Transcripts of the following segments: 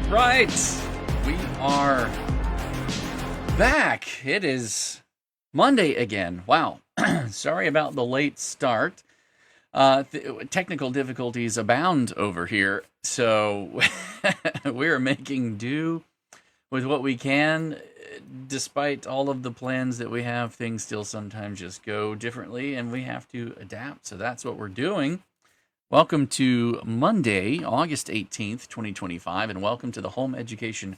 All right, we are back. It is Monday again. Wow. Sorry about the late start. Technical difficulties abound over here, so we're making do with what we can. Despite all of the plans that we have, things still sometimes just go differently, and we have to adapt. So that's what we're doing. Welcome to Monday, August 18th, 2025, and welcome to the Home Education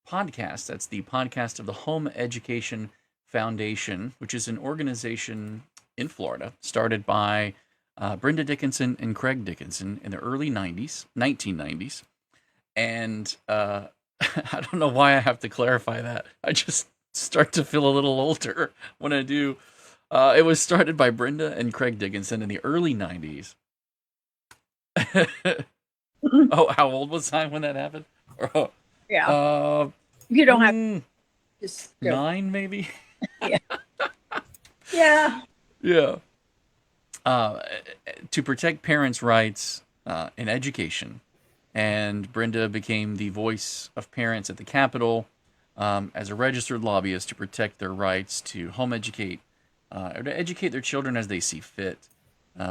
Podcast. That's the podcast of the Home Education Foundation, which is an organization in Florida started by Brenda Dickinson and Craig Dickinson in the early 1990s. And I don't know why I have to clarify that. I just start to feel a little older when I do. It was started by Brenda and Craig Dickinson in the early 90s. Oh, how old was I when that happened? Oh, yeah. You don't have just 9, maybe. Yeah. Yeah. Yeah. To protect parents' rights in education, and Brenda became the voice of parents at the Capitol as a registered lobbyist to protect their rights to home educate or to educate their children as they see fit.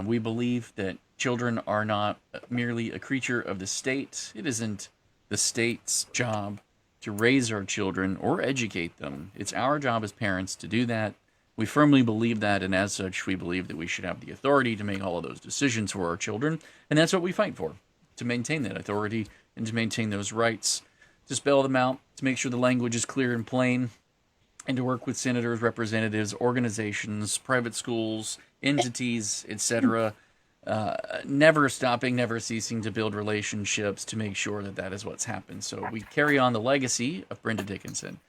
We believe that children are not merely a creature of the state. It isn't the state's job to raise our children or educate them. It's our job as parents to do that. We firmly believe that, and as such, we believe that we should have the authority to make all of those decisions for our children, and that's what we fight for, to maintain that authority and to maintain those rights, to spell them out, to make sure the language is clear and plain, and to work with senators, representatives, organizations, private schools, entities, etc., never stopping, never ceasing to build relationships to make sure that that is what's happened. So we carry on the legacy of Brenda Dickinson.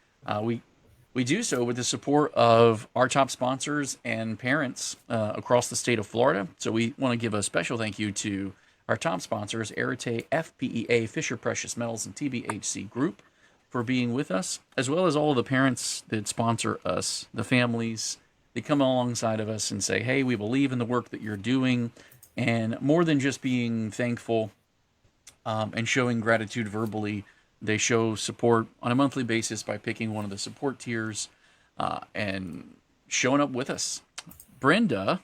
We do so with the support of our top sponsors and parents across the state of Florida. So we want to give a special thank you to our top sponsors, Arete, FPEA, Fisher Precious Metals, and TBHC Group, for being with us, as well as all of the parents that sponsor us, the families. They come alongside of us and say, hey, we believe in the work that you're doing. And more than just being thankful and showing gratitude verbally, they show support on a monthly basis by picking one of the support tiers and showing up with us. Brenda,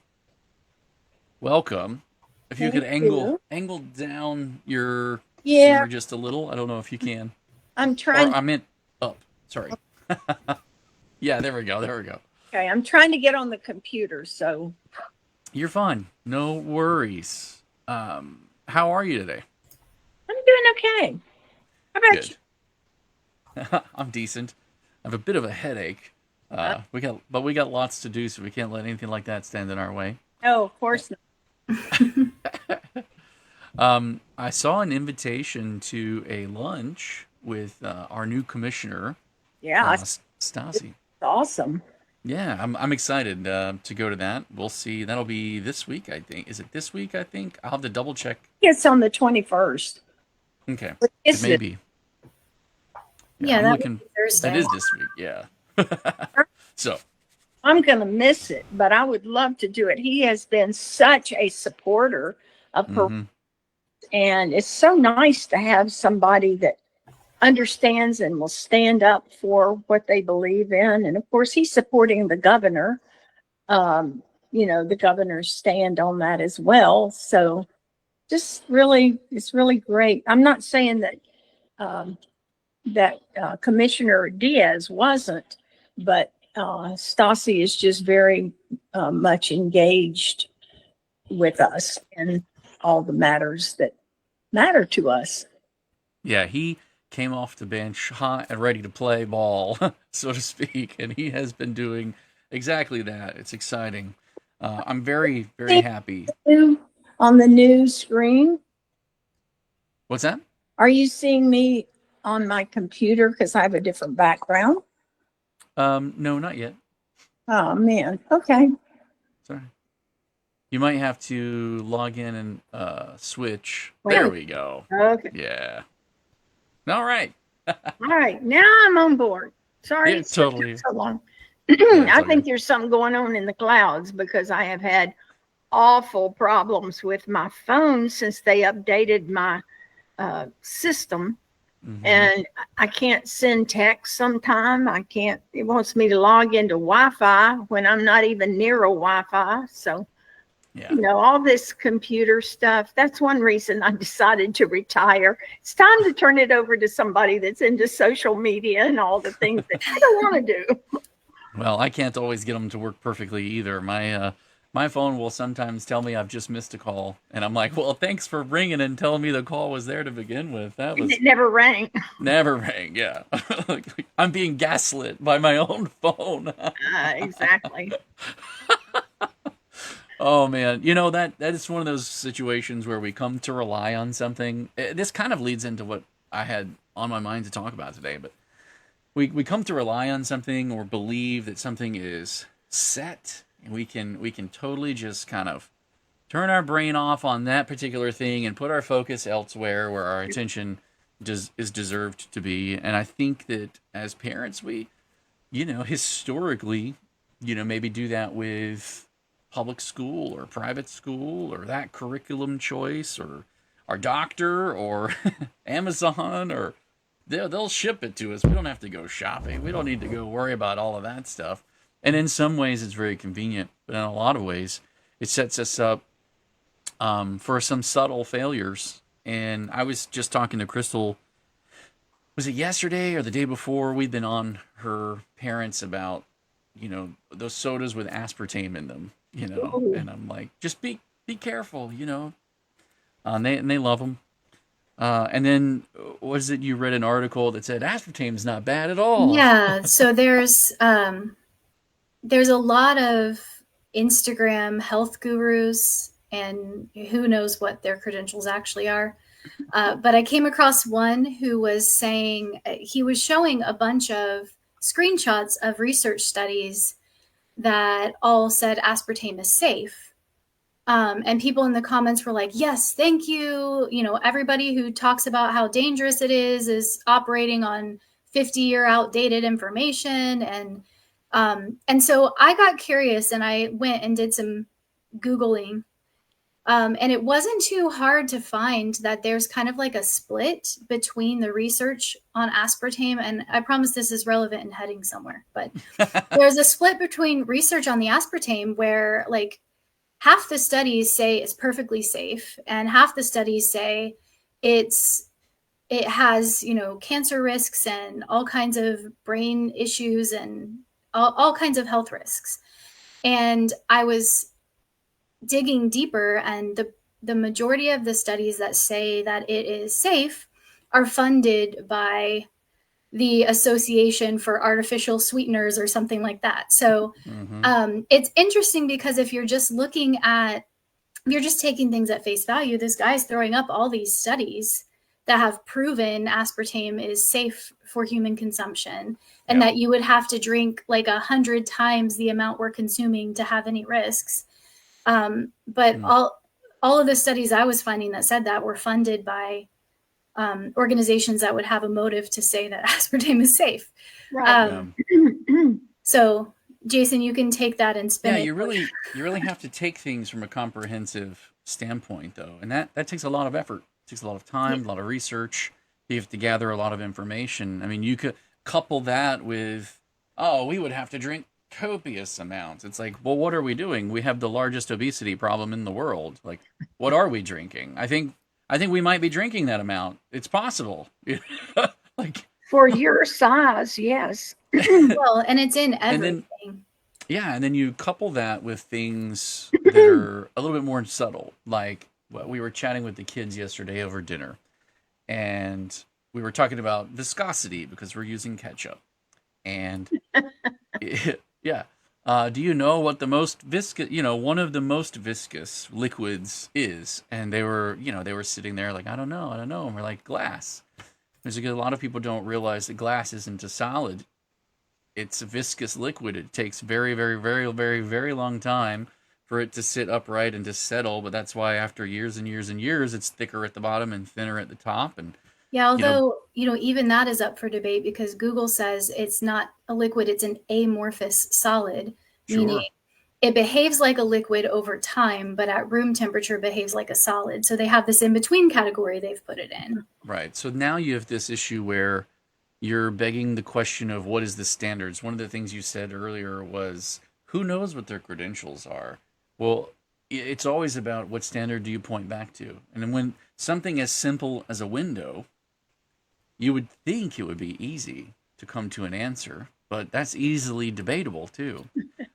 welcome. If you could angle down your camera just a little. I don't know if you can. I'm trying. Or I meant up. Sorry. Yeah, there we go. Okay, I'm trying to get on the computer, so. You're fine. No worries. How are you today? I'm doing okay. How about you? I'm decent. I have a bit of a headache. We got lots to do, so we can't let anything like that stand in our way. Oh, of course not. I saw an invitation to a lunch with our new commissioner. Yeah, Stassi. Awesome. Yeah, I'm excited to go to that. We'll see. That'll be this week, I think. Is it this week, I think? I'll have to double check. It's on the 21st. Okay. Is maybe. Yeah, that is Thursday. That is this week, yeah. So. I'm going to miss it, but I would love to do it. He has been such a supporter of her. And it's so nice to have somebody that understands and will stand up for what they believe in. And of course, he's supporting the governor. The governor's stand on that as well. So it's really great. I'm not saying that Commissioner Diaz wasn't, but Stassi is just very much engaged with us in all the matters that matter to us. Yeah, he came off the bench hot and ready to play ball, so to speak, and he has been doing exactly that. It's exciting. I'm very, very happy. On the news screen. What's that? Are you seeing me on my computer because I have a different background? No, not yet. Oh, man. Okay. Sorry. You might have to log in and switch. There we go. Okay. Yeah. All right. All right. Now I'm on board. Sorry. Yeah, totally. So long. I think there's something going on in the clouds because I have had awful problems with my phone since they updated my system. Mm-hmm. and I can't send text sometime. I can't, it wants me to log into Wi-Fi when I'm not even near a Wi-Fi. So, Yeah. you know, all this computer stuff, that's one reason I decided to retire. It's time to turn it over to somebody that's into social media and all the things that I don't want to do. Well, I can't always get them to work perfectly either. My phone will sometimes tell me I've just missed a call, and I'm like, "Well, thanks for ringing and telling me the call was there to begin with. That And was it never rang. never rang." Yeah, I'm being gaslit by my own phone. Exactly. Oh man, you know that is one of those situations where we come to rely on something. This kind of leads into what I had on my mind to talk about today, but we come to rely on something or believe that something is set, and we can totally just kind of turn our brain off on that particular thing and put our focus elsewhere where our attention is deserved to be. And I think that as parents, we, historically, maybe do that with public school or private school or that curriculum choice or our doctor or Amazon or they'll ship it to us. We don't have to go shopping. We don't need to go worry about all of that stuff. And in some ways, it's very convenient, but in a lot of ways, it sets us up for some subtle failures. And I was just talking to Crystal. Was it yesterday or the day before? We'd been on her parents about those sodas with aspartame in them. Ooh. And I'm like, just be careful. And they love them. And then, was it you read an article that said aspartame's not bad at all? Yeah, so there's a lot of Instagram health gurus, and who knows what their credentials actually are. But I came across one who was saying he was showing a bunch of screenshots of research studies that all said aspartame is safe. And people in the comments were like, yes, thank you. You know, everybody who talks about how dangerous it is operating on 50-year outdated information. And so I got curious and I went and did some Googling. And it wasn't too hard to find that there's kind of like a split between the research on aspartame. And I promise this is relevant and heading somewhere, but there's a split between research on the aspartame where like half the studies say it's perfectly safe and half the studies say it has, you know, cancer risks and all kinds of brain issues and all kinds of health risks. And I was digging deeper, and the majority of the studies that say that it is safe are funded by the Association for Artificial Sweeteners or something like that. So it's interesting because if you're just you're just taking things at face value, this guy's throwing up all these studies that have proven aspartame is safe for human consumption, and that you would have to drink like 100 times the amount we're consuming to have any risks. But all of the studies I was finding that said that were funded by organizations that would have a motive to say that aspartame is safe. Right. So, Jason, you can take that and spin it. You really have to take things from a comprehensive standpoint, though, and that takes a lot of effort. It takes a lot of time, a lot of research. You have to gather a lot of information. I mean, you could couple that with, we would have to drink copious amounts. It's like, well, what are we doing? We have the largest obesity problem in the world. Like, what are we drinking? I think we might be drinking that amount. It's possible. Like, for your size, yes. Well, and it's in everything. And then you couple that with things that are a little bit more subtle. Like, we were chatting with the kids yesterday over dinner, and we were talking about viscosity because we're using ketchup. And do you know what the most viscous, one of the most viscous liquids is? And they were sitting there like, I don't know. And we're like, glass. There's a lot of people don't realize that glass isn't a solid. It's a viscous liquid. It takes very, very, very, very, very long time for it to sit upright and to settle. But that's why after years and years and years, it's thicker at the bottom and thinner at the top. And although, even that is up for debate because Google says it's not a liquid, it's an amorphous solid, meaning it behaves like a liquid over time, but at room temperature behaves like a solid. So they have this in-between category they've put it in. Right. So now you have this issue where you're begging the question of what is the standards. One of the things you said earlier was who knows what their credentials are? Well, it's always about what standard do you point back to. And then when something as simple as a window, you would think it would be easy to come to an answer, but that's easily debatable too.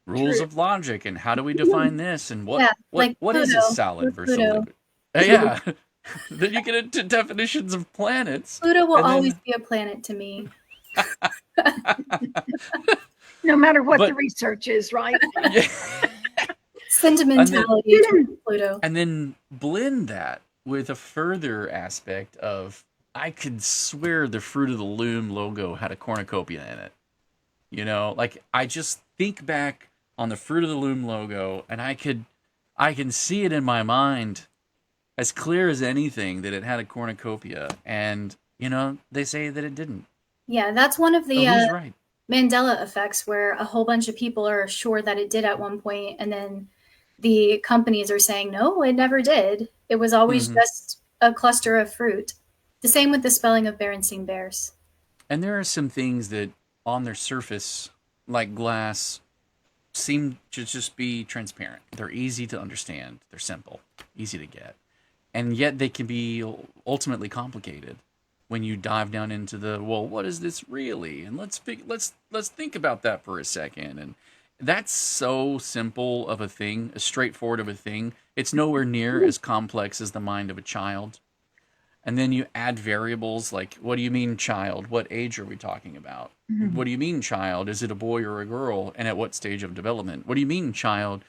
Rules True. of logic and how do we define this and Yeah, like what is a Pluto. solid versus a Pluto. liquid? Yeah. Then you get into definitions of planets. Pluto will and then- always be a planet to me. No matter what But- the research is, right? Yeah. Sentimentality towards Pluto. And then blend that with a further aspect of I could swear the Fruit of the Loom logo had a cornucopia in it. You know, like I just think back on the Fruit of the Loom logo and I can see it in my mind as clear as anything that it had a cornucopia, and you know, they say that it didn't. Yeah, that's one of So the who's right? Mandela effects where a whole bunch of people are sure that it did at one point, and then the companies are saying, no, it never did. It was always just a cluster of fruit. The same with the spelling of Berenstain Bears. And there are some things that on their surface, like glass, seem to just be transparent. They're easy to understand. They're simple, easy to get. And yet they can be ultimately complicated when you dive down into the, well, what is this really? And let's think about that for a second. And that's so simple of a thing, as straightforward of a thing. It's nowhere near as complex as the mind of a child. And then you add variables like, what do you mean child? What age are we talking about? What do you mean child? Is it a boy or a girl? And at what stage of development? What do you mean child?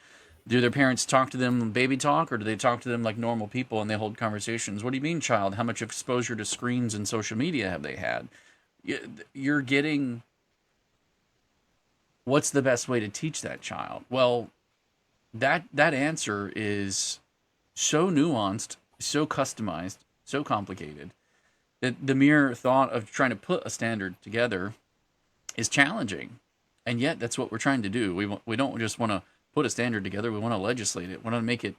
Do their parents talk to them baby talk, or do they talk to them like normal people and they hold conversations? What do you mean child? How much exposure to screens and social media have they had? You're getting, what's the best way to teach that child? Well, that answer is so nuanced, so customized, so complicated that the mere thought of trying to put a standard together is challenging. And yet that's what we're trying to do. We don't just want to put a standard together. We want to legislate it. We want to make it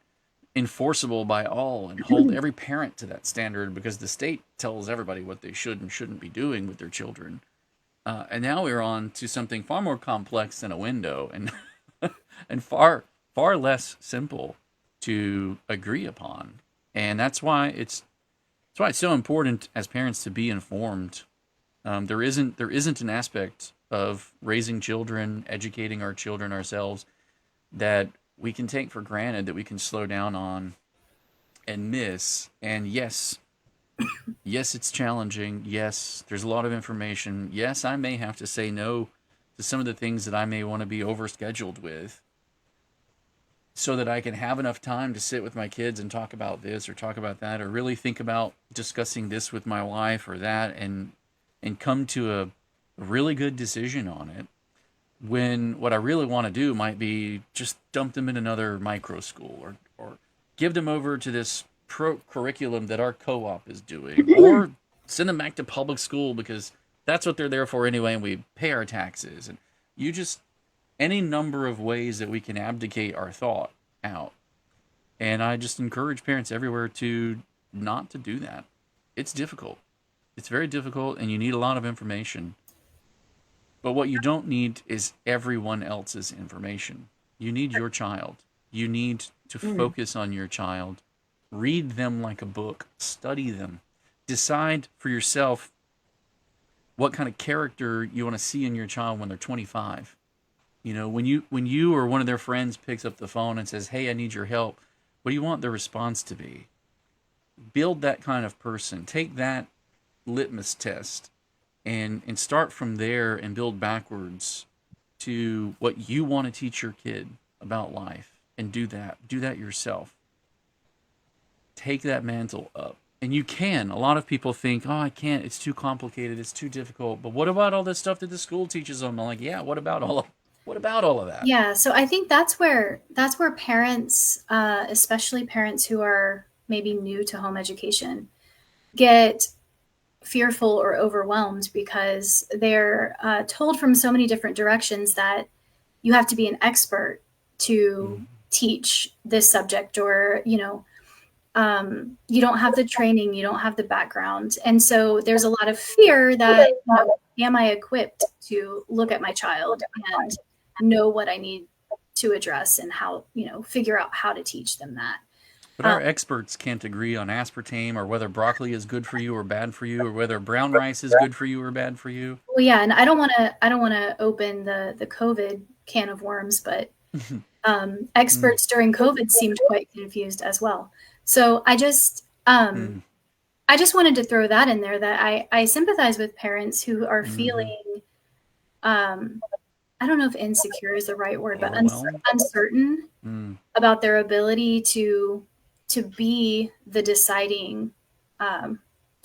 enforceable by all and hold every parent to that standard, because the state tells everybody what they should and shouldn't be doing with their children. And now we're on to something far more complex than a window, and and far less simple to agree upon. And that's why it's so important as parents to be informed. There isn't an aspect of raising children, educating our children ourselves, that we can take for granted, that we can slow down on and miss. And yes, it's challenging. Yes, there's a lot of information. Yes, I may have to say no to some of the things that I may want to be overscheduled with, so that I can have enough time to sit with my kids and talk about this or talk about that, or really think about discussing this with my wife or that, and come to a really good decision on it, when what I really want to do might be just dump them in another micro school, or give them over to this curriculum that our co-op is doing, or send them back to public school because that's what they're there for anyway, and we pay our taxes. And any number of ways that we can abdicate our thought out. And I just encourage parents everywhere to not to do that. It's difficult. It's very difficult, and you need a lot of information. But what you don't need is everyone else's information. You need your child. You need to focus on your child. Read them like a book. Study them. Decide for yourself what kind of character you want to see in your child when they're 25. You know, when you or one of their friends picks up the phone and says, "Hey, I need your help," what do you want their response to be? Build that kind of person. Take that litmus test and start from there and build backwards to what you want to teach your kid about life, and do that yourself. Take that mantle up. And you can. A lot of people think, "Oh, I can't, it's too complicated, it's too difficult." But what about all this stuff that the school teaches them? I'm like, yeah, what about all of that? Yeah, so I think that's where parents, especially parents who are maybe new to home education, get fearful or overwhelmed, because they're told from so many different directions that you have to be an expert to teach this subject, or, you don't have the training, you don't have the background. And so there's a lot of fear that, am I equipped to look at my child and know what I need to address, and how, figure out how to teach them that. But our experts can't agree on aspartame, or whether broccoli is good for you or bad for you, or whether brown rice is good for you or bad for you. Well, yeah, and I don't want to open the COVID can of worms, but experts during COVID seemed quite confused as well. So I just wanted to throw that in there, that I sympathize with parents who are feeling, I don't know if insecure is the right word, but uncertain about their ability to be the deciding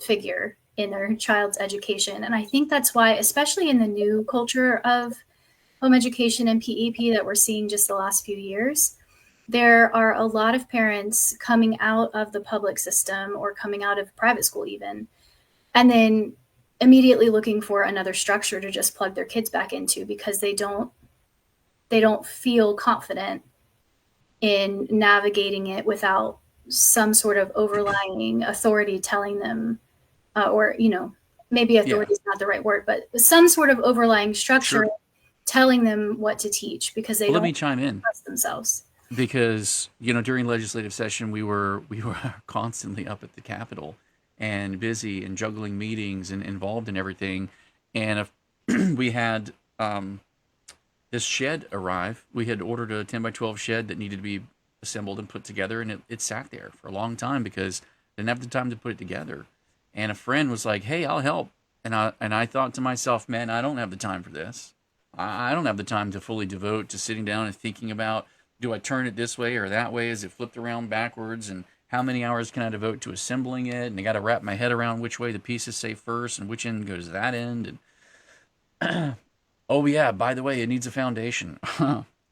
figure in their child's education. And I think that's why, especially in the new culture of home education and PEP that we're seeing just the last few years, there are a lot of parents coming out of the public system, or coming out of private school even, and then immediately looking for another structure to just plug their kids back into, because they don't feel confident in navigating it without some sort of overlying authority telling them, or, maybe authority is not the right word, but some sort of overlying structure telling them what to teach, because they don't let me chime in. trust themselves. Because, during legislative session, we were constantly up at the Capitol and busy and juggling meetings and involved in everything. And if we had this shed arrive. We had ordered a 10 by 12 shed that needed to be assembled and put together, and it sat there for a long time because I didn't have the time to put it together. And a friend was like, "Hey, I'll help." And I thought to myself, man, I don't have the time for this. I don't have the time to fully devote to sitting down and thinking about, do I turn it this way or that way? Is it flipped around backwards? And how many hours can I devote to assembling it? And I got to wrap my head around which way the pieces say first and which end goes to that end. And oh yeah, by the way, it needs a foundation.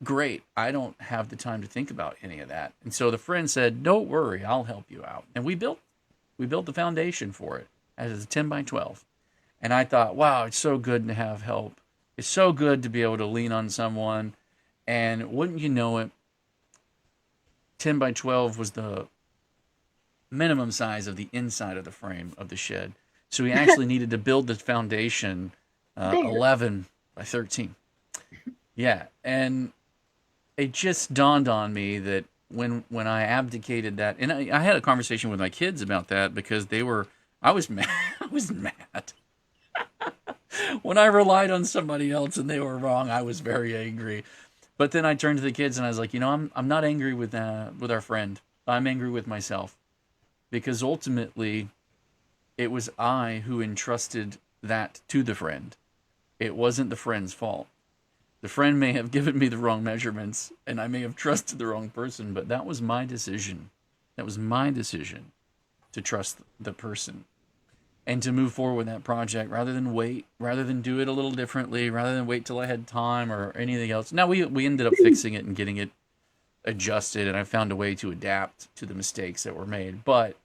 Great. I don't have the time to think about any of that. And so the friend said, "Don't worry, I'll help you out." And we built the foundation for it as a 10 by 12. And I thought, wow, it's so good to have help. It's so good to be able to lean on someone. And wouldn't you know it, 10 by 12 was the minimum size of the inside of the frame of the shed. So we actually needed to build the foundation 11 by 13. Yeah, and it just dawned on me that when I abdicated that, and I had a conversation with my kids about that because I was mad. I was mad. When I relied on somebody else and they were wrong, I was very angry. But then I turned to the kids and I was like, I'm not angry with our friend. I'm angry with myself, because ultimately it was I who entrusted that to the friend. It wasn't the friend's fault. The friend may have given me the wrong measurements and I may have trusted the wrong person, but that was my decision. That was my decision to trust the person and to move forward with that project rather than wait, rather than do it a little differently, rather than wait till I had time or anything else. Now we ended up fixing it and getting it adjusted, and I found a way to adapt to the mistakes that were made. But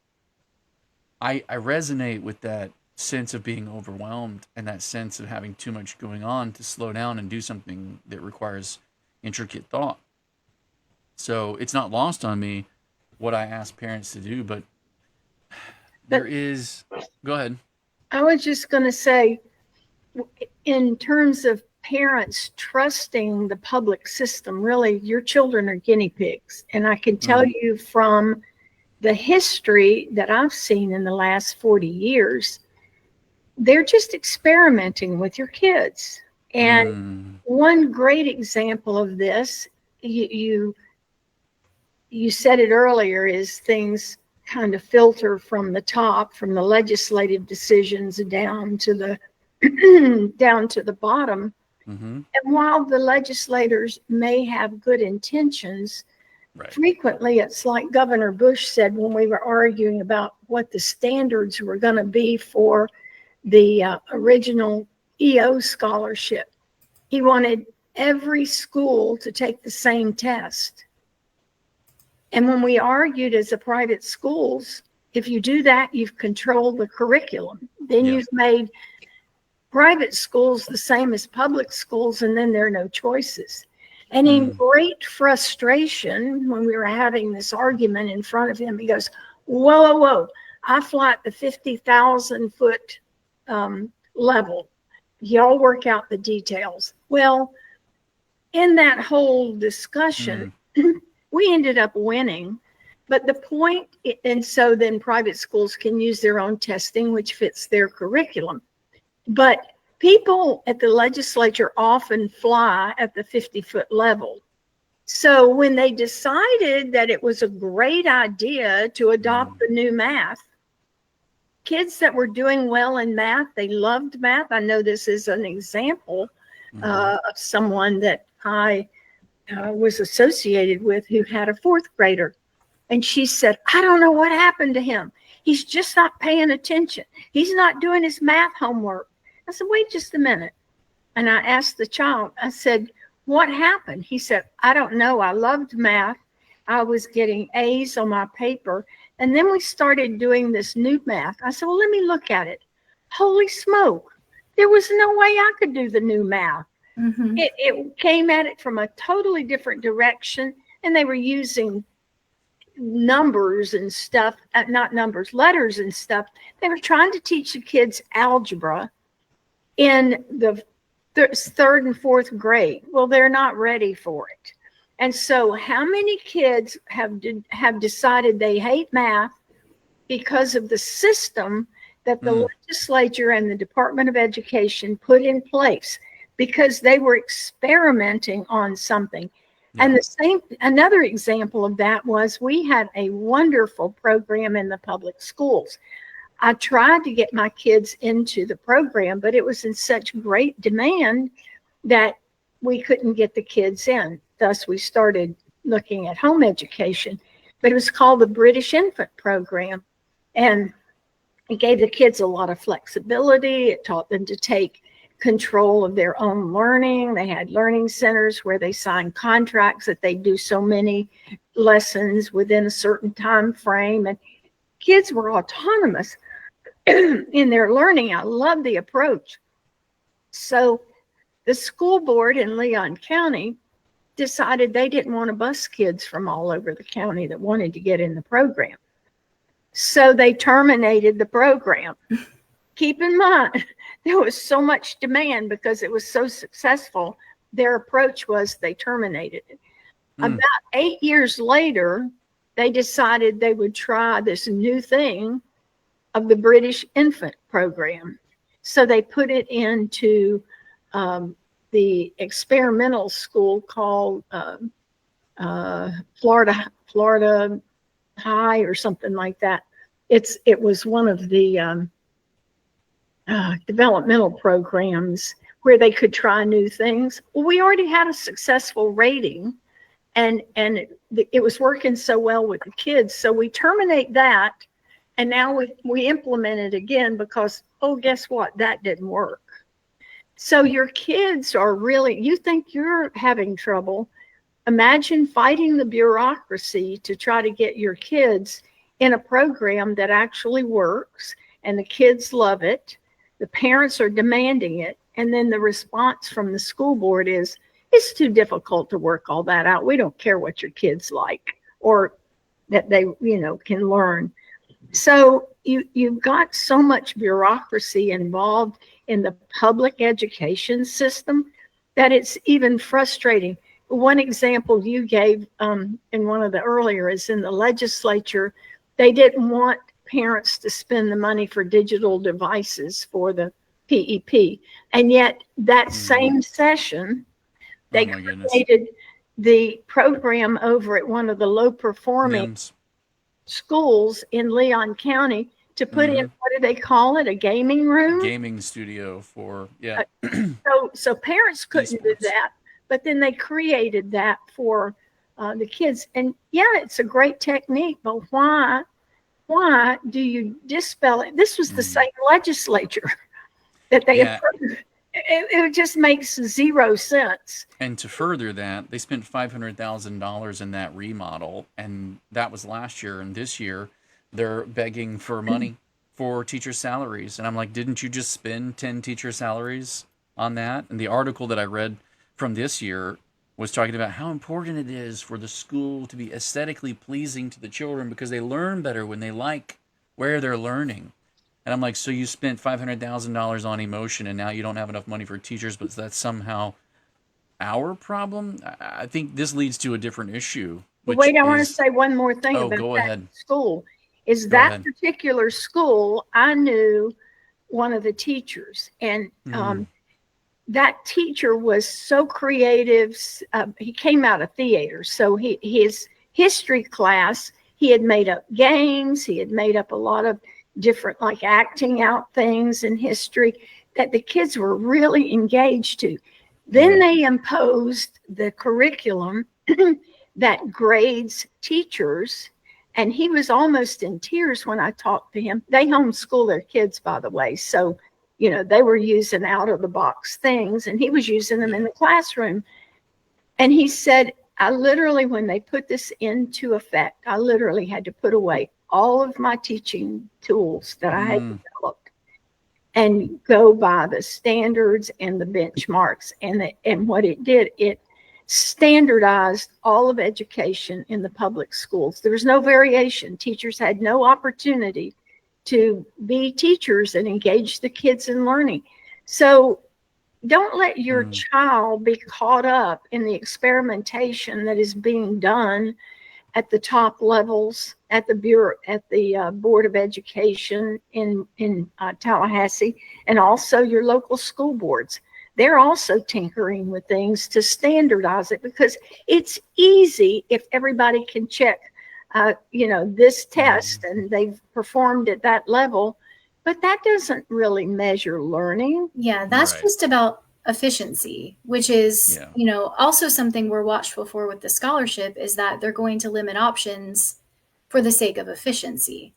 I resonate with that sense of being overwhelmed and that sense of having too much going on to slow down and do something that requires intricate thought. So it's not lost on me what I ask parents to do, but there is... Go ahead. I was just going to say, in terms of parents trusting the public system, really, your children are guinea pigs. And I can tell you from the history that I've seen in the last 40 years, they're just experimenting with your kids. And one great example of this, you said it earlier, is things kind of filter from the top, from the legislative decisions down to the down to the bottom. And while the legislators may have good intentions, frequently it's like Governor Bush said when we were arguing about what the standards were going to be for the original EO scholarship. He wanted every school to take the same test. And when we argued as a private schools, if you do that, you've controlled the curriculum. Then you've made private schools the same as public schools, and then there are no choices. And in great frustration, when we were having this argument in front of him, he goes, whoa, whoa, whoa. I fly at the 50,000 foot level. Y'all work out the details. Well, in that whole discussion, we ended up winning. But the point, and so then private schools can use their own testing, which fits their curriculum. But people at the legislature often fly at the 50-foot level. So when they decided that it was a great idea to adopt the new math, kids that were doing well in math, they loved math. I know this is an example of someone that I was associated with who had a fourth grader. And she said, I don't know what happened to him. He's just not paying attention. He's not doing his math homework. I said, wait just a minute. And I asked the child, I said, what happened? He said, I don't know. I loved math. I was getting A's on my paper. And then we started doing this new math. I said, well, let me look at it. Holy smoke. There was no way I could do the new math. It came at it from a totally different direction. And they were using numbers and stuff, not numbers, letters and stuff. They were trying to teach the kids algebra in the third and fourth grade. Well, they're not ready for it. And so how many kids have decided they hate math because of the system that the legislature and the Department of Education put in place, because they were experimenting on something. And another example of that was we had a wonderful program in the public schools. I tried to get my kids into the program, but it was in such great demand that we couldn't get the kids in. Thus, we started looking at home education. But it was called the British Infant Program. And it gave the kids a lot of flexibility. It taught them to take control of their own learning. They had learning centers where they signed contracts that they do so many lessons within a certain time frame. And kids were autonomous in their learning. I love the approach. So the school board in Leon County decided they didn't want to bus kids from all over the county that wanted to get in the program. So they terminated the program. Keep in mind, there was so much demand because it was so successful. Their approach was they terminated it. About 8 years later, they decided they would try this new thing of the British Infant Program. So they put it into the experimental school called Florida High or something like that. It was one of the developmental programs where they could try new things. Well, we already had a successful rating, and it was working so well with the kids. So we terminate that, and now we implement it again because, oh, guess what? That didn't work. So your kids are really, you think you're having trouble. Imagine fighting the bureaucracy to try to get your kids in a program that actually works, and the kids love it. The parents are demanding it. And then the response from the school board is, it's too difficult to work all that out. We don't care what your kids like or that they, can learn. So you've got so much bureaucracy involved in the public education system that it's even frustrating. One example you gave in one of the earlier is in the legislature, they didn't want parents to spend the money for digital devices for the PEP. And yet that same session, they created the program over at one of the low performing schools in Leon County to put in, what do they call it? A gaming room? Gaming studio for, So parents couldn't do that, but then they created that for the kids. And it's a great technique, but why do you dispel it? This was the same legislature that they approved. It just makes zero sense. And to further that, they spent $500,000 in that remodel, and that was last year. And this year, they're begging for money for teacher salaries. And I'm like, didn't you just spend 10 teacher salaries on that? And the article that I read from this year was talking about how important it is for the school to be aesthetically pleasing to the children because they learn better when they like where they're learning. And I'm like, so you spent $500,000 on emotion and now you don't have enough money for teachers, but that's somehow our problem? I think this leads to a different issue, But which wait, I want to is, say one more thing oh, about go that ahead. school. Is Go that ahead. particular school, I knew one of the teachers, and Mm, that teacher was so creative. He came out of theater, so his history class, he had made up games. He had made up a lot of different, like acting out things in history that the kids were really engaged to. Then mm, they imposed the curriculum that grades teachers, and he was almost in tears when I talked to him. They homeschool their kids, by the way, so they were using out of the box things, and he was using them in yeah. the classroom. And he said, I literally, when they put this into effect, I literally had to put away all of my teaching tools that I had Mm, developed and go by the standards and the benchmarks. And what it did, it standardized all of education in the public schools. There was no variation. Teachers had no opportunity to be teachers and engage the kids in learning. So don't let your mm, child be caught up in the experimentation that is being done at the top levels, at the bureau, at the Board of Education in Tallahassee, and also your local school boards. They're also tinkering with things to standardize it because it's easy if everybody can check, this test mm. and they've performed at that level, but that doesn't really measure learning. Yeah, that's Right. just about efficiency, which is, Yeah. also something we're watchful for with the scholarship is that they're going to limit options for the sake of efficiency.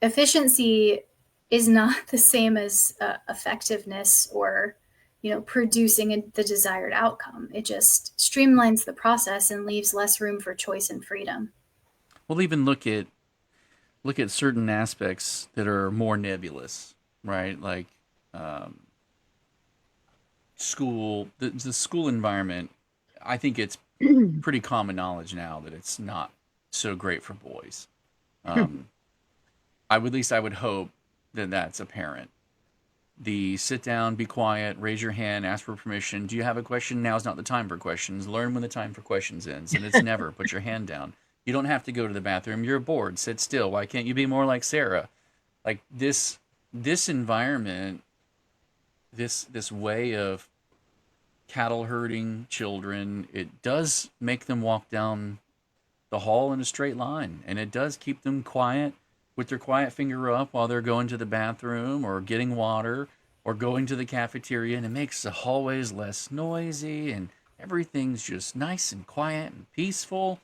Efficiency is not the same as effectiveness or, producing the desired outcome. It just streamlines the process and leaves less room for choice and freedom. We'll even look at certain aspects that are more nebulous, right? Like um, school, the school environment. I think it's pretty common knowledge now that it's not so great for boys. Um, at least I would hope that that's apparent. The sit down, be quiet, raise your hand, ask for permission. Do you have a question? Now's not the time for questions. Learn when the time for questions ends, and it's never. Put your hand down. You don't have to go to the bathroom. You're bored. Sit still. Why can't you be more like Sarah? Like this environment, this way of cattle herding children, it does make them walk down the hall in a straight line, and it does keep them quiet with their quiet finger up while they're going to the bathroom or getting water or going to the cafeteria, and it makes the hallways less noisy and everything's just nice and quiet and peaceful.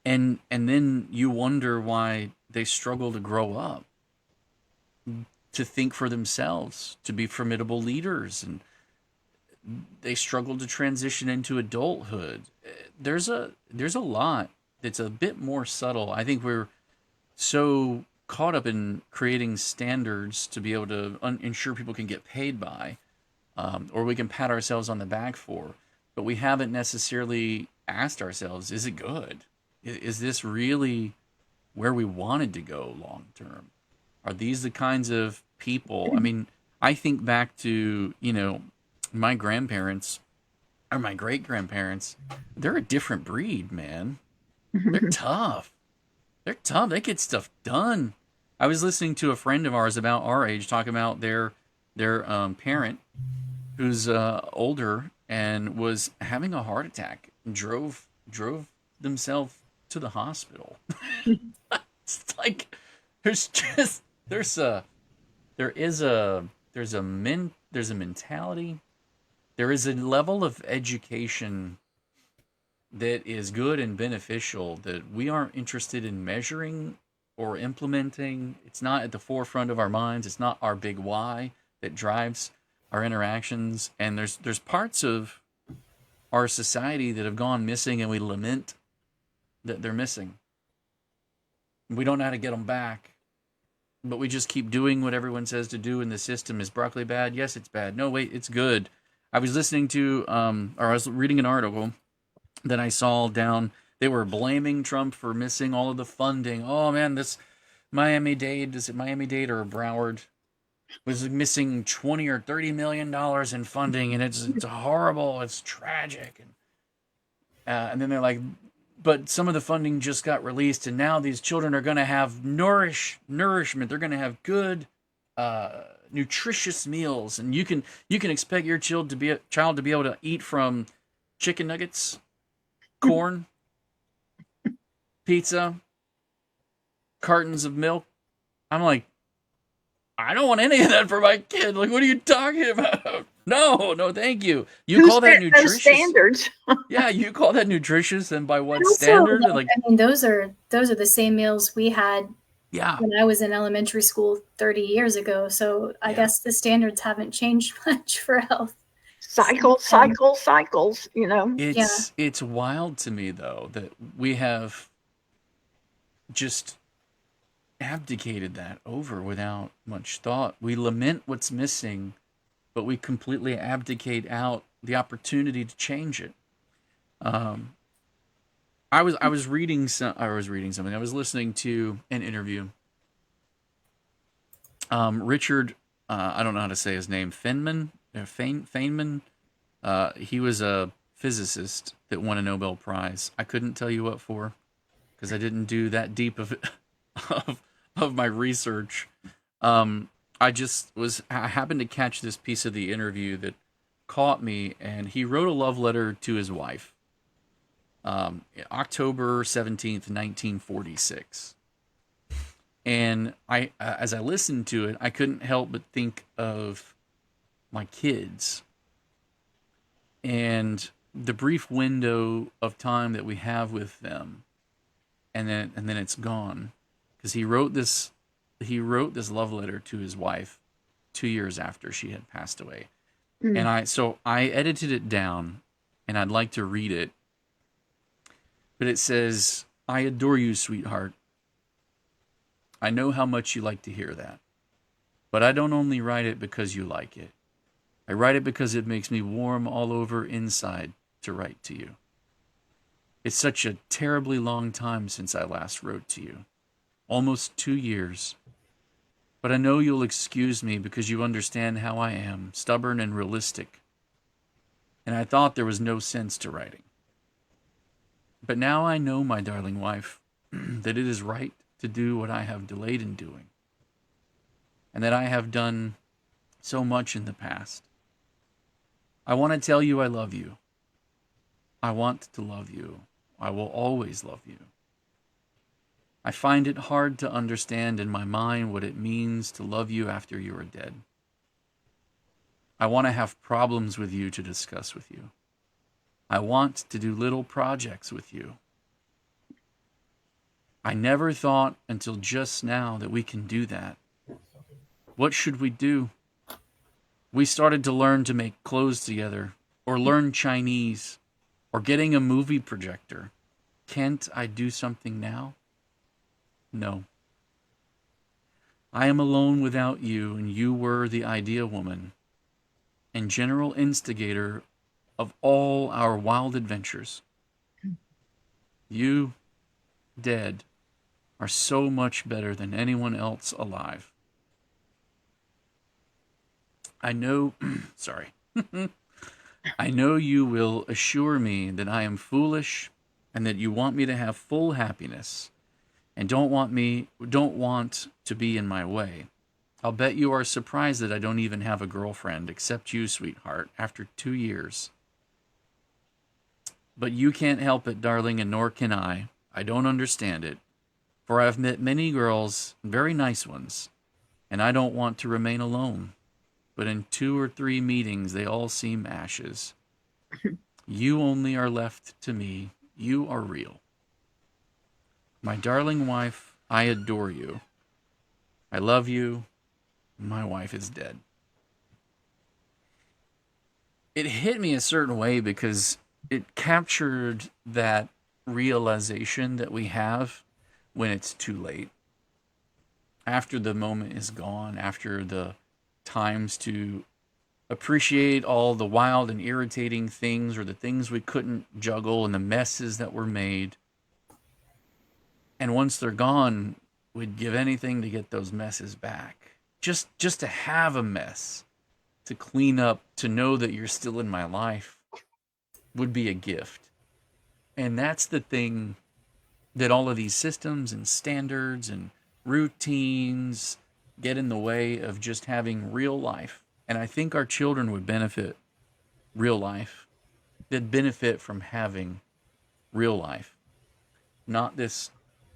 And then you wonder why they struggle to grow up, to think for themselves, to be formidable leaders, and they struggle to transition into adulthood. There's a lot that's a bit more subtle. I think we're so caught up in creating standards to be able to ensure people can get paid by, or we can pat ourselves on the back for, but we haven't necessarily asked ourselves, is it good? Is this really where we wanted to go long term? Are these the kinds of people? I mean, I think back to, my grandparents or my great grandparents. They're a different breed, man. They're tough. They're tough. They get stuff done. I was listening to a friend of ours about our age talking about their parent who's older and was having a heart attack and drove themselves to the hospital. It's like there's just there is a there's a mentality, there is a level of education that is good and beneficial that we aren't interested in measuring or implementing. It's not at the forefront of our minds. It's not our big why that drives our interactions. And there's parts of our society that have gone missing, and we lament that they're missing. We don't know how to get them back, but we just keep doing what everyone says to do, and the system is broccoli bad. Yes, it's bad. No, wait, it's good. I was listening to, or I was reading an article that I saw down. They were blaming Trump for missing all of the funding. Oh man, this Miami-Dade, is it Miami-Dade or Broward, was missing 20 or 30 million dollars in funding, and it's horrible, it's tragic. And then they're like, but some of the funding just got released, and now these children are going to have nourishment. They're going to have good, nutritious meals, and you can expect your child to be able to eat from chicken nuggets, corn, pizza, cartons of milk. I'm like, I don't want any of that for my kid. Like, what are you talking about? No, thank you. You Who call that set those nutritious? standards? Yeah, you call that nutritious, and by what Also, standard? Like, I mean, those are the same meals we had yeah, when I was in elementary school 30 years ago. So I Yeah. guess the standards haven't changed much for health. Cycles, you know. it's wild to me though that we have just abdicated that over without much thought. We lament what's missing, but we completely abdicate out the opportunity to change it. I was reading something. I was listening to an interview. Richard, I don't know how to say his name. Feynman. He was a physicist that won a Nobel Prize. I couldn't tell you what for, because I didn't do that deep of it, of my research. I happened to catch this piece of the interview that caught me, and he wrote a love letter to his wife. October 17th, 1946. And as I listened to it, I couldn't help but think of my kids and the brief window of time that we have with them, and then it's gone, because he wrote this love letter to his wife 2 years after she had passed away. And I edited it down, and I'd like to read it. But it says, "I adore you, sweetheart. I know how much you like to hear that. But I don't only write it because you like it. I write it because it makes me warm all over inside to write to you. It's such a terribly long time since I last wrote to you. Almost 2 years. But I know you'll excuse me because you understand how I am, stubborn and realistic. And I thought there was no sense to writing. But now I know, my darling wife, that it is right to do what I have delayed in doing, and that I have done so much in the past. I want to tell you I love you. I want to love you. I will always love you. I find it hard to understand in my mind what it means to love you after you are dead. I want to have problems with you to discuss with you. I want to do little projects with you. I never thought until just now that we can do that. What should we do? We started to learn to make clothes together, or learn Chinese, or getting a movie projector. Can't I do something now? No. I am alone without you, and you were the idea woman and general instigator of all our wild adventures. You, dead, are so much better than anyone else alive. I know, I know you will assure me that I am foolish and that you want me to have full happiness and don't want to be in my way. I'll bet you are surprised that I don't even have a girlfriend except you, sweetheart, after 2 years. But you can't help it, darling, and nor can I. I don't understand it, for I've met many girls, very nice ones, and I don't want to remain alone. But in 2 or 3 meetings, they all seem ashes. You only are left to me. You are real. My darling wife, I adore you. I love you. My wife is dead." It hit me a certain way because it captured that realization that we have when it's too late. After the moment is gone, after the times to appreciate all the wild and irritating things, or the things we couldn't juggle, and the messes that were made. And once they're gone, we'd give anything to get those messes back. Just to have a mess to clean up, to know that you're still in my life, would be a gift. And that's the thing that all of these systems and standards and routines get in the way of just having real life. And I think our children would benefit real life. They'd benefit from having real life, not this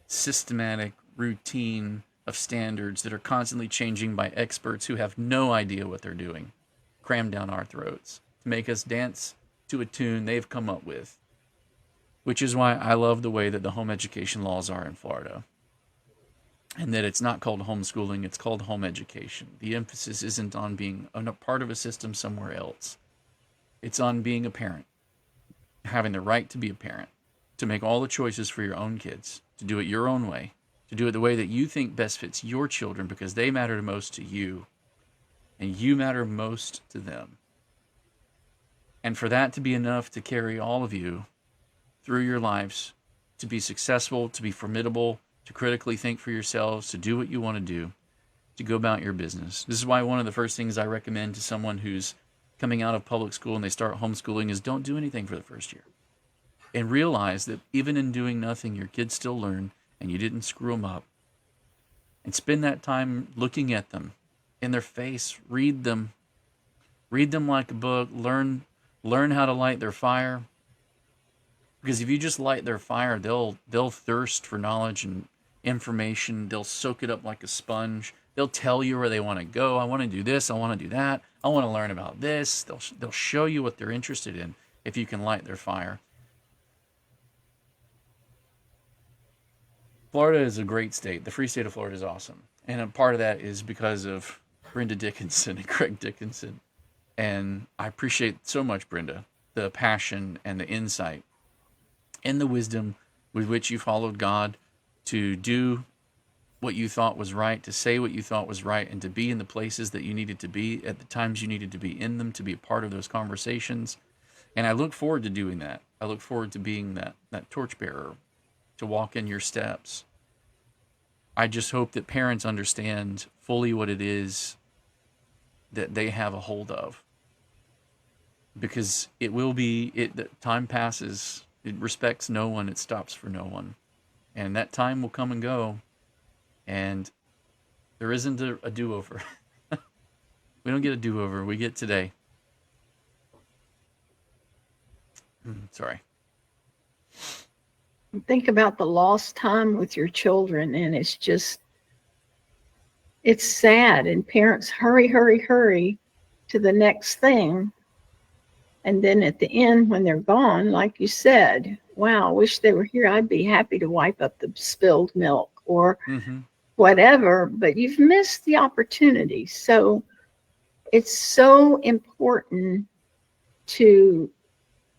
systematic routine of standards that are constantly changing by experts who have no idea what they're doing, crammed down our throats to make us dance to a tune they've come up with. Which is why I love the way that the home education laws are in Florida. And that it's not called homeschooling, it's called home education. The emphasis isn't on being a part of a system somewhere else. It's on being a parent, having the right to be a parent, to make all the choices for your own kids, to do it your own way, to do it the way that you think best fits your children, because they matter most to you, and you matter most to them. And for that to be enough to carry all of you through your lives, to be successful, to be formidable, to critically think for yourselves, to do what you want to do, to go about your business. This is why one of the first things I recommend to someone who's coming out of public school and they start homeschooling is don't do anything for the first year. And realize that even in doing nothing, your kids still learn, and you didn't screw them up. And spend that time looking at them in their face, read them like a book, learn how to light their fire. Because if you just light their fire, they'll thirst for knowledge and information. They'll soak it up like a sponge. They'll tell you where they want to go. I want to do this. I want to do that. I want to learn about this. They'll show you what they're interested in if you can light their fire. Florida is a great state. The free state of Florida is awesome. And a part of that is because of Brenda Dickinson and Craig Dickinson. And I appreciate so much, Brenda, the passion and the insight and the wisdom with which you followed God to do what you thought was right, to say what you thought was right, and to be in the places that you needed to be at the times you needed to be in them, to be a part of those conversations. And I look forward to doing that. I look forward to being that torchbearer, to walk in your steps. I just hope that parents understand fully what it is that they have a hold of. Because time passes. It respects no one. It stops for no one. And that time will come and go. And there isn't a do-over. We don't get a do-over. We get today. Sorry. Think about the lost time with your children, and it's sad. And parents hurry to the next thing. And then at the end, when they're gone, like you said, wow, I wish they were here. I'd be happy to wipe up the spilled milk or whatever, but you've missed the opportunity. So it's so important to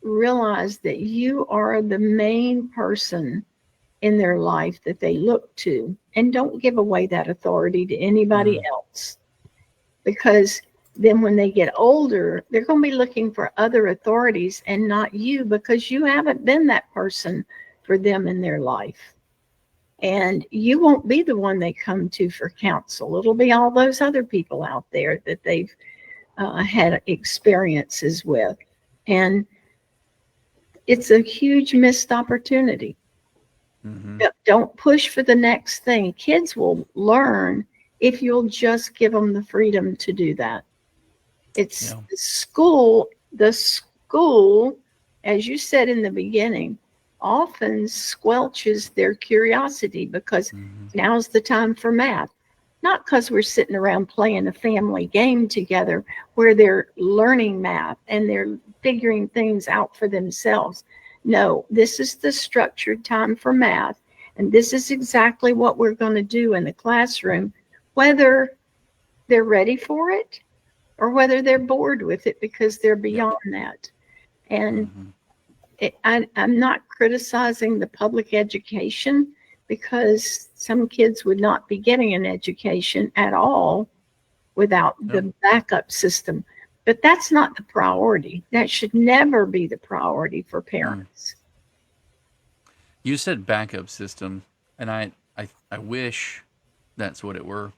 realize that you are the main person in their life that they look to, and don't give away that authority to anybody else, because then when they get older, they're going to be looking for other authorities and not you, because you haven't been that person for them in their life. And you won't be the one they come to for counsel. It'll be all those other people out there that they've had experiences with. And it's a huge missed opportunity. Don't push for the next thing. Kids will learn if you'll just give them the freedom to do that. It's the school, as you said in the beginning, often squelches their curiosity, because now's the time for math. Not because we're sitting around playing a family game together where they're learning math and they're figuring things out for themselves. No, this is the structured time for math. And this is exactly what we're going to do in the classroom, whether they're ready for it or whether they're bored with it because they're beyond that. And I'm not criticizing the public education, because some kids would not be getting an education at all without the backup system. But that's not the priority. That should never be the priority for Mm. parents. You said backup system, and I wish that's what it were.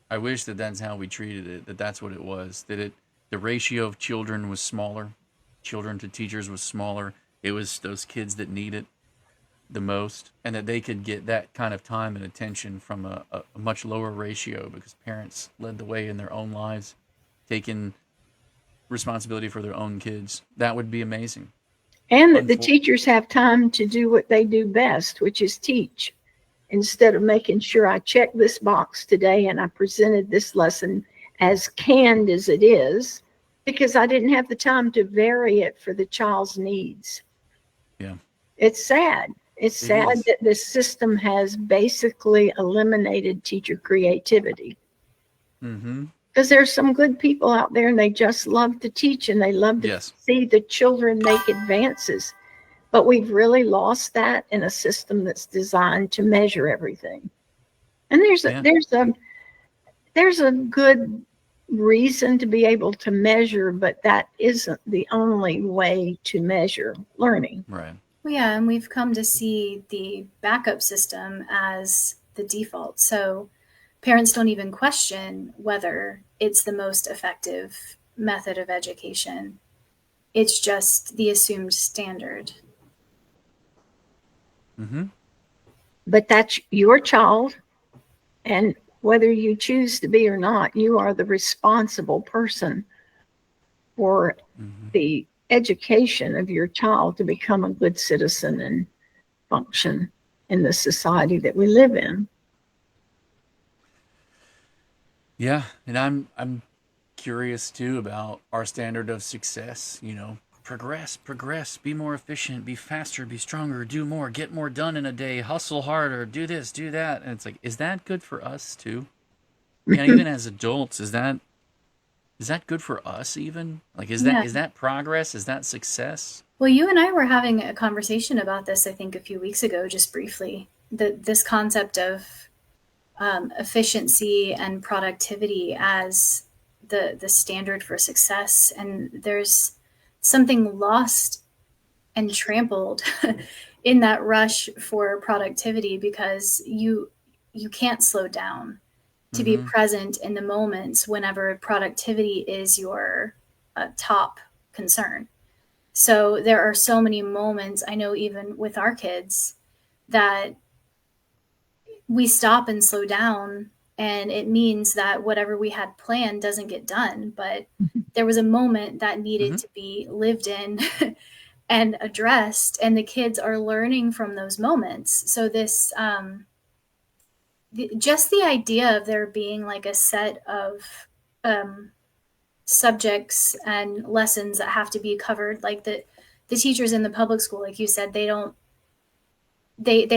I wish that that's how we treated it. That that's what it was. That the ratio of children was smaller, children to teachers was smaller. It was those kids that need it the most, and that they could get that kind of time and attention from a much lower ratio because parents led the way in their own lives, taking responsibility for their own kids. That would be amazing. And that the teachers have time to do what they do best, which is teach, instead of making sure I checked this box today and I presented this lesson as canned as it is, because I didn't have the time to vary it for the child's needs. Yeah. It's sad. It's sad is. that this system has basically eliminated teacher creativity. Mm-hmm. Because there's some good people out there and they just love to teach and they love to Yes. see the children make advances. But we've really lost that in a system that's designed to measure everything. And there's a good reason to be able to measure, but that isn't the only way to measure learning. Right. Well, yeah, and we've come to see the backup system as the default. So parents don't even question whether it's the most effective method of education. It's just the assumed standard. Mm-hmm. But that's your child, and whether you choose to be or not, you are the responsible person for the education of your child to become a good citizen and function in the society that we live in. Yeah, and I'm curious too about our standard of success. You know, progress, be more efficient, be faster, be stronger, do more, get more done in a day, hustle harder, do this, do that, and it's like, is that good for us too? And even as adults, is that good for us even? Like, is that progress? Is that success? Well, you and I were having a conversation about this, I think, a few weeks ago, just briefly. This concept of efficiency and productivity as the standard for success, and there's something lost and trampled in that rush for productivity because you can't slow down to be present in the moments whenever productivity is your top concern. So there are so many moments, I know even with our kids, that we stop and slow down, and it means that whatever we had planned doesn't get done. But there was a moment that needed to be lived in and addressed, and the kids are learning from those moments. So this just the idea of there being like a set of subjects and lessons that have to be covered, like the teachers in the public school, like you said, they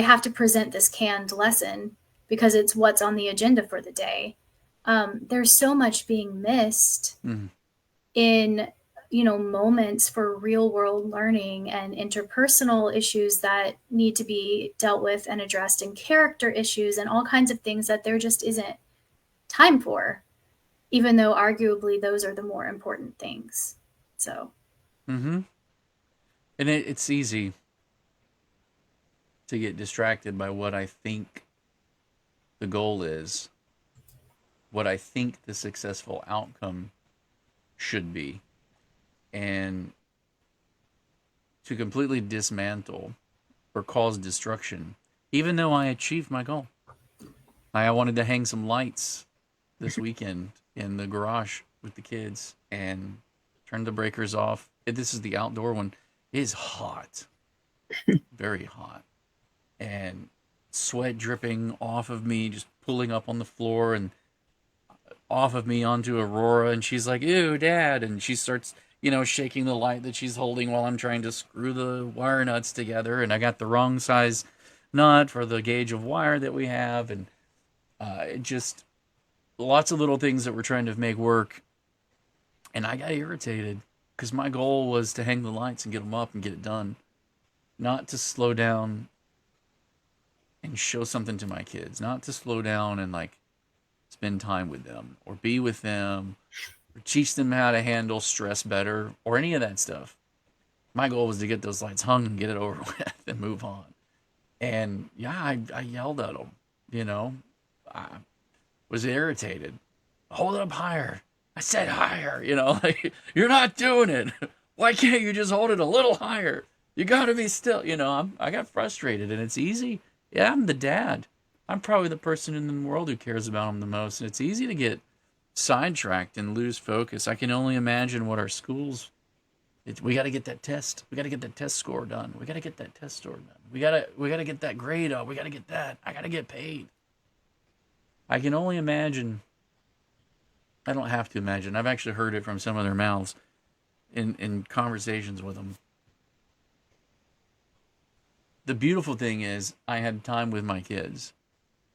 have to present this canned lesson because it's what's on the agenda for the day. There's so much being missed in moments for real world learning and interpersonal issues that need to be dealt with and addressed, and character issues and all kinds of things that there just isn't time for, even though arguably those are the more important things. So and it's easy to get distracted by what I think the goal is, what I think the successful outcome should be, and to completely dismantle or cause destruction, even though I achieved my goal. I wanted to hang some lights this weekend in the garage with the kids and turn the breakers off. This is the outdoor one. It is hot, very hot, and sweat dripping off of me, just pulling up on the floor and off of me onto Aurora. And she's like, "Ew, Dad," and she starts shaking the light that she's holding while I'm trying to screw the wire nuts together, and I got the wrong size nut for the gauge of wire that we have, and it just lots of little things that we're trying to make work, and I got irritated because my goal was to hang the lights and get them up and get it done, not to slow down and show something to my kids, not to slow down and like spend time with them or be with them or teach them how to handle stress better, or any of that stuff. My goal was to get those lights hung and get it over with and move on. And yeah, I yelled at them. You know, I was irritated. Hold it up higher. I said higher. You know, like, you're not doing it. Why can't you just hold it a little higher? You got to be still. You know, I got frustrated, and it's easy. Yeah, I'm the dad. I'm probably the person in the world who cares about them the most, and it's easy to get sidetracked and lose focus. I can only imagine what our schools. We got to get that test. We got to get that test score done. We got to get that test score done. We got to get that grade up. We got to get that. I got to get paid. I can only imagine. I don't have to imagine. I've actually heard it from some of their mouths in conversations with them. The beautiful thing is I had time with my kids.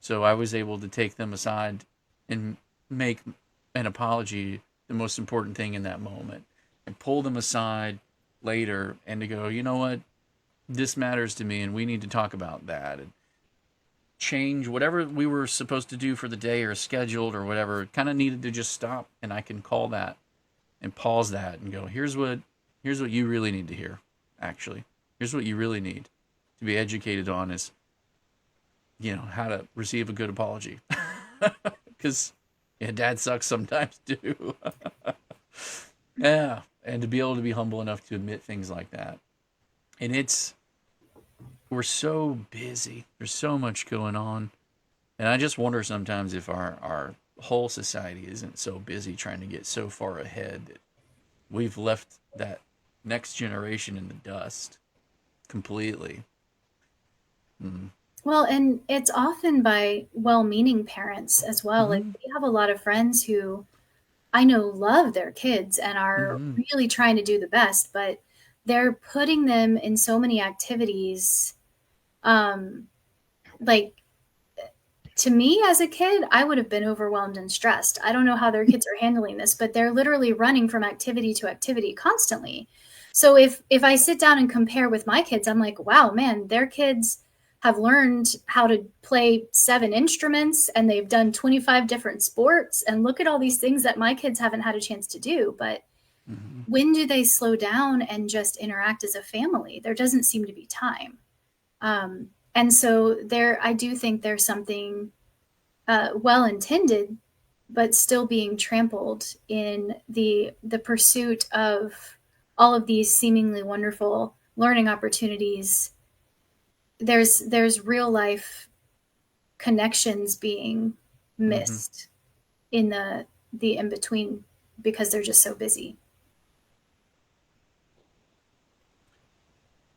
So I was able to take them aside and make an apology the most important thing in that moment, and pull them aside later and to go, you know what, this matters to me and we need to talk about that, and change whatever we were supposed to do for the day or scheduled or whatever. It kind of needed to just stop, and I can call that and pause that and go, here's what you really need to hear. Actually, here's what you really need to be educated on is, you know, how to receive a good apology. Because yeah, dad sucks sometimes too. Yeah, and to be able to be humble enough to admit things like that. And we're so busy. There's so much going on. And I just wonder sometimes if our whole society isn't so busy trying to get so far ahead that we've left that next generation in the dust completely. Mm. Well, and it's often by well-meaning parents as well. Like, we have a lot of friends who I know love their kids and are really trying to do the best, but they're putting them in so many activities. Like, to me as a kid, I would have been overwhelmed and stressed. I don't know how their kids are handling this, but they're literally running from activity to activity constantly. So if I sit down and compare with my kids, I'm like, wow, man, their kids have learned how to play 7 instruments and they've done 25 different sports, and look at all these things that my kids haven't had a chance to do. But when do they slow down and just interact as a family? There doesn't seem to be time. And so I do think there's something well intended, but still being trampled in the pursuit of all of these seemingly wonderful learning opportunities. There's real life connections being missed in the in between, because they're just so busy.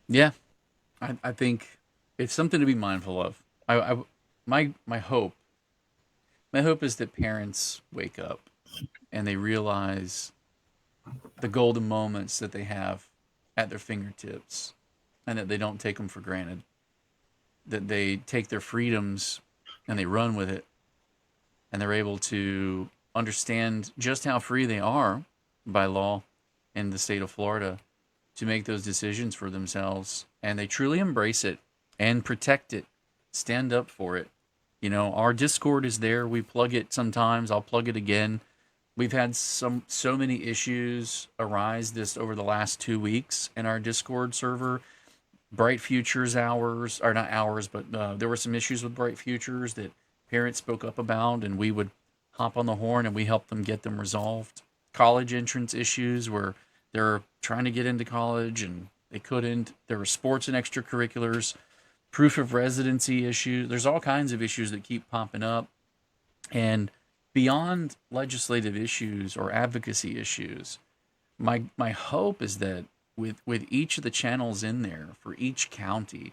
Yeah, I think it's something to be mindful of. My hope is that parents wake up and they realize the golden moments that they have at their fingertips, and that they don't take them for granted. That they take their freedoms and they run with it, and they're able to understand just how free they are by law in the state of Florida to make those decisions for themselves, and they truly embrace it and protect it, stand up for it. You know, our Discord is there. We plug it sometimes. I'll plug it again. We've had so many issues arise over the last 2 weeks in our Discord server. Bright Futures hours, or not hours, but there were some issues with Bright Futures that parents spoke up about, and we would hop on the horn and we helped them get them resolved. College entrance issues where they're trying to get into college and they couldn't. There were sports and extracurriculars, proof of residency issues. There's all kinds of issues that keep popping up. And beyond legislative issues or advocacy issues, my hope is that with each of the channels in there for each county,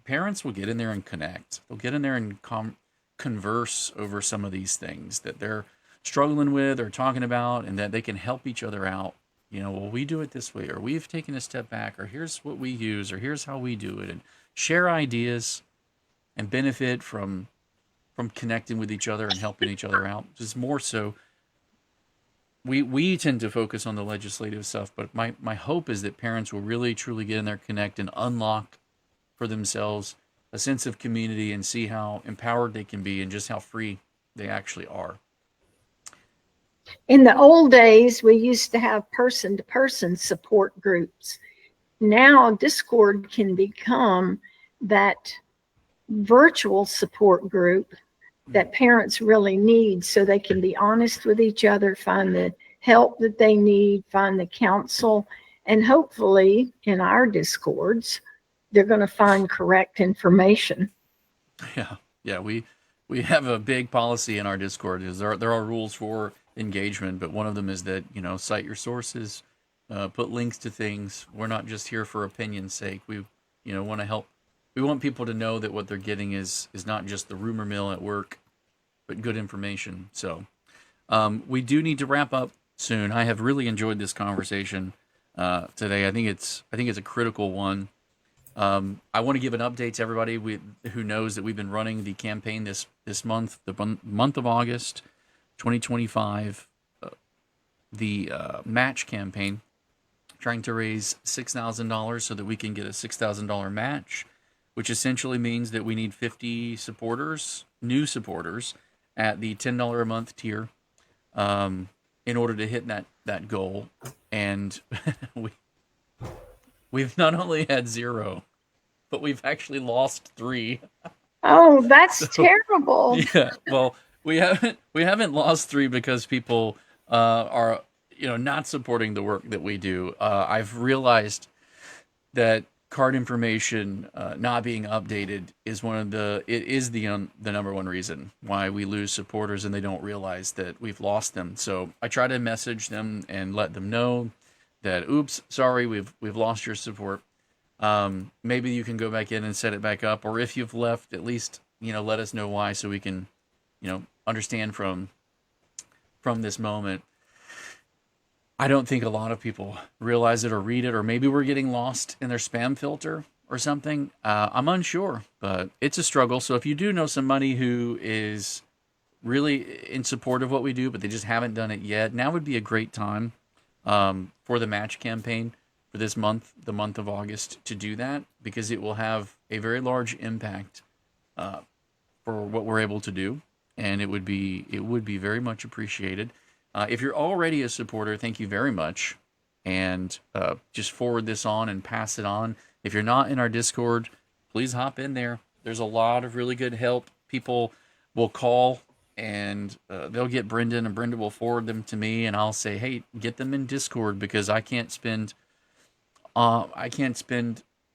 parents will get in there and connect. They'll get in there and converse over some of these things that they're struggling with or talking about, and that they can help each other out. You know, well, we do it this way, or we've taken a step back, or here's what we use, or here's how we do it, and share ideas and benefit from connecting with each other and helping each other out. Just more so, we tend to focus on the legislative stuff, but my hope is that parents will really truly get in there, connect, and unlock for themselves a sense of community and see how empowered they can be and just how free they actually are. In the old days, we used to have person-to-person support groups. Now Discord can become that virtual support group that parents really need, so they can be honest with each other, find the help that they need, find the counsel, and hopefully in our Discords, they're going to find correct information. Yeah. We have a big policy in our Discord. Is there are rules for engagement, but one of them is that cite your sources, put links to things. We're not just here for opinion's sake. We want to help. We want people to know that what they're getting is not just the rumor mill at work, but good information. So we do need to wrap up soon. I have really enjoyed this conversation today. I think it's a critical one. I want to give an update to everybody who knows that we've been running the campaign this month, the month of August, 2025, the match campaign, trying to raise $6,000 so that we can get a $6,000 match, which essentially means that we need 50 supporters, new supporters, at the $10 a month tier, in order to hit that goal. And we've not only had 0, but we've actually lost 3. Oh, that's terrible. Yeah. Well, we haven't lost 3 because people are not supporting the work that we do. I've realized that card information not being updated is the number one reason why we lose supporters, and they don't realize that we've lost them. So I try to message them and let them know that, oops, sorry, we've lost your support. Maybe you can go back in and set it back up, or if you've left, at least let us know why, so we can understand from this moment. I don't think a lot of people realize it or read it, or maybe we're getting lost in their spam filter or something. I'm unsure, but it's a struggle. So if you do know somebody who is really in support of what we do, but they just haven't done it yet, now would be a great time for the match campaign for this month, the month of August, to do that, because it will have a very large impact for what we're able to do, and it would be very much appreciated. If you're already a supporter, thank you very much, and just forward this on and pass it on. If you're not in our Discord, please hop in there. There's a lot of really good help. People will call and they'll get Brendan, and Brenda will forward them to me, and I'll say, hey, get them in Discord, because I can't spend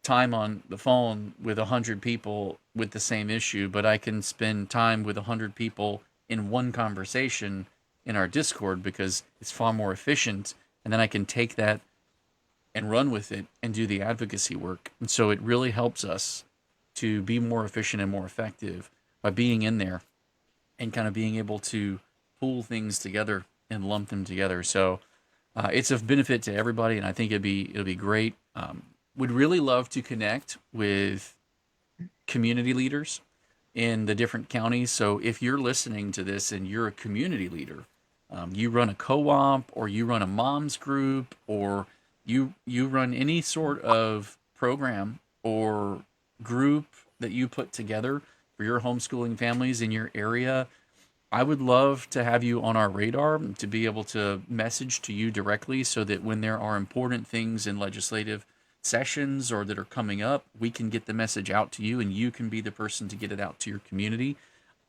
time on the phone with 100 people with the same issue, but I can spend time with 100 people in one conversation in our Discord, because it's far more efficient, and then I can take that and run with it and do the advocacy work. And so it really helps us to be more efficient and more effective by being in there and kind of being able to pull things together and lump them together. So it's of benefit to everybody, and I think it'll be great. Would really love to connect with community leaders in the different counties. So if you're listening to this and you're a community leader, you run a co-op, or you run a mom's group, or you run any sort of program or group that you put together for your homeschooling families in your area, I would love to have you on our radar, to be able to message to you directly, so that when there are important things in legislative sessions or that are coming up, we can get the message out to you, and you can be the person to get it out to your community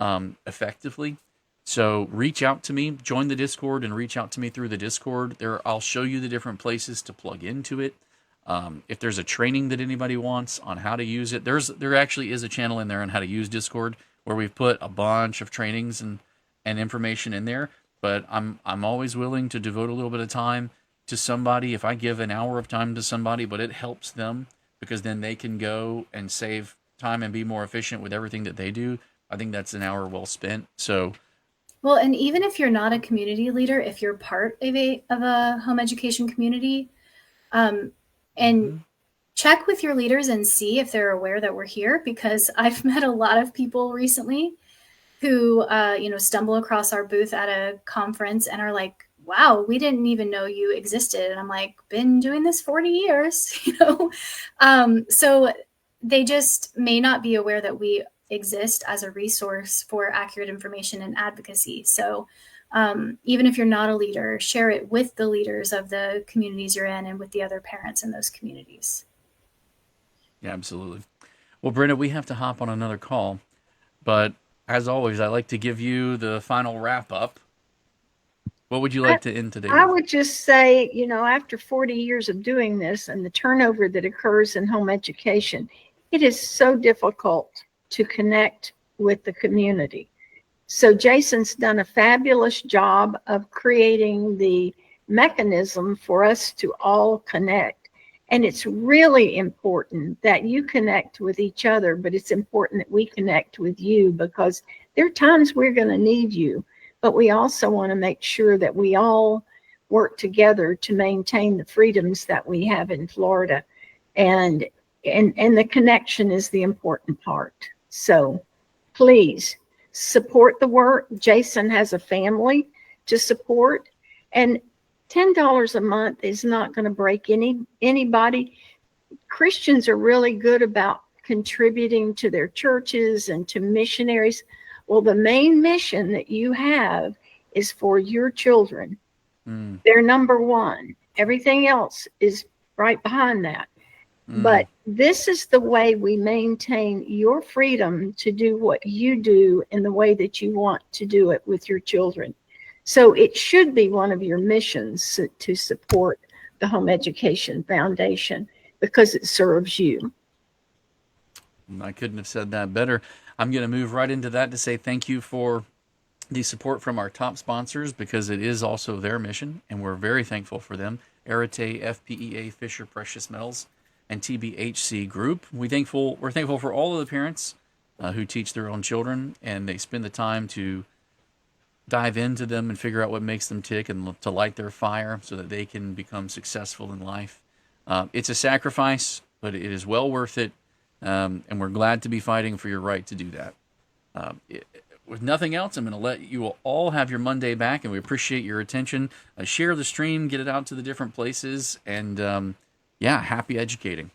effectively. So reach out to me, join the Discord, and reach out to me through the Discord. I'll show you the different places to plug into it. If there's a training that anybody wants on how to use it, there actually is a channel in there on how to use Discord, where we've put a bunch of trainings and information in there. But I'm always willing to devote a little bit of time to somebody. If I give an hour of time to somebody, but it helps them, because then they can go and save time and be more efficient with everything that they do, I think that's an hour well spent. So, well, and even if you're not a community leader, if you're part of a home education community, and check with your leaders and see if they're aware that we're here, because I've met a lot of people recently who, stumble across our booth at a conference and are like, wow, we didn't even know you existed. And I'm like, been doing this 40 years, so they just may not be aware that we exist as a resource for accurate information and advocacy. So Even if you're not a leader, share it with the leaders of the communities you're in and with the other parents in those communities. Yeah, absolutely. Well, Brenda, we have to hop on another call, but as always, I like to give you the final wrap up. What would you like to end today I with? would just say, after 40 years of doing this and the turnover that occurs in home education, it is so difficult to connect with the community. So Jason's done a fabulous job of creating the mechanism for us to all connect. And it's really important that you connect with each other, but it's important that we connect with you, because there are times we're going to need you, but we also want to make sure that we all work together to maintain the freedoms that we have in Florida. And the connection is the important part. So please support the work. Jason has a family to support, and $10 a month is not going to break anybody. Christians are really good about contributing to their churches and to missionaries. Well, the main mission that you have is for your children. They're number one. Everything else is right behind that. But this is the way we maintain your freedom to do what you do in the way that you want to do it with your children. So it should be one of your missions to support the Home Education Foundation, because it serves you. I couldn't have said that better. I'm going to move right into that to say thank you for the support from our top sponsors, because it is also their mission, and we're very thankful for them. Arete, FPEA, Fisher Precious Metals, and TBHC Group. We're thankful for all of the parents who teach their own children, and they spend the time to dive into them and figure out what makes them tick and to light their fire so that they can become successful in life. It's a sacrifice, but it is well worth it, and we're glad to be fighting for your right to do that. With nothing else, I'm going to let you all have your Monday back, and we appreciate your attention. Share the stream, get it out to the different places, and happy educating.